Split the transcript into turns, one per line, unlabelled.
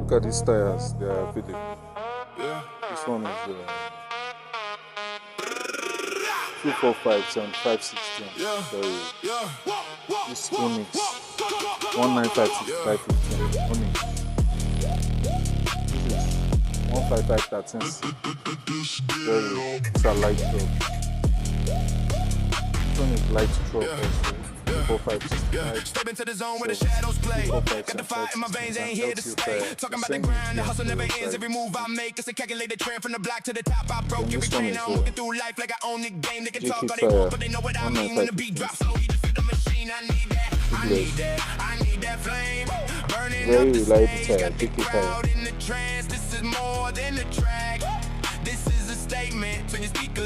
Look at these tires, they are Philip.
Yeah.
This one is 245 7516.
Yeah. Yeah.
This Onyx 1956515 Onyx. This is 15513. It's a light truck. This one is light truck also. 4565.
Step into the zone where the shadows play. Got the fire in my veins, ain't here to stay. Talking about the grind, the hustle never ends. Every move I make, it's a calculated trend from the block to the top. I broke every chain. I'm looking through life like I own the game. They can talk all they want, but they know what I mean when the beat drops. So eat the machine. I need that. I need that flame. Burning up the stage. Got the crowd in the trance. This is more than a track. This is a statement. Turn your speaker.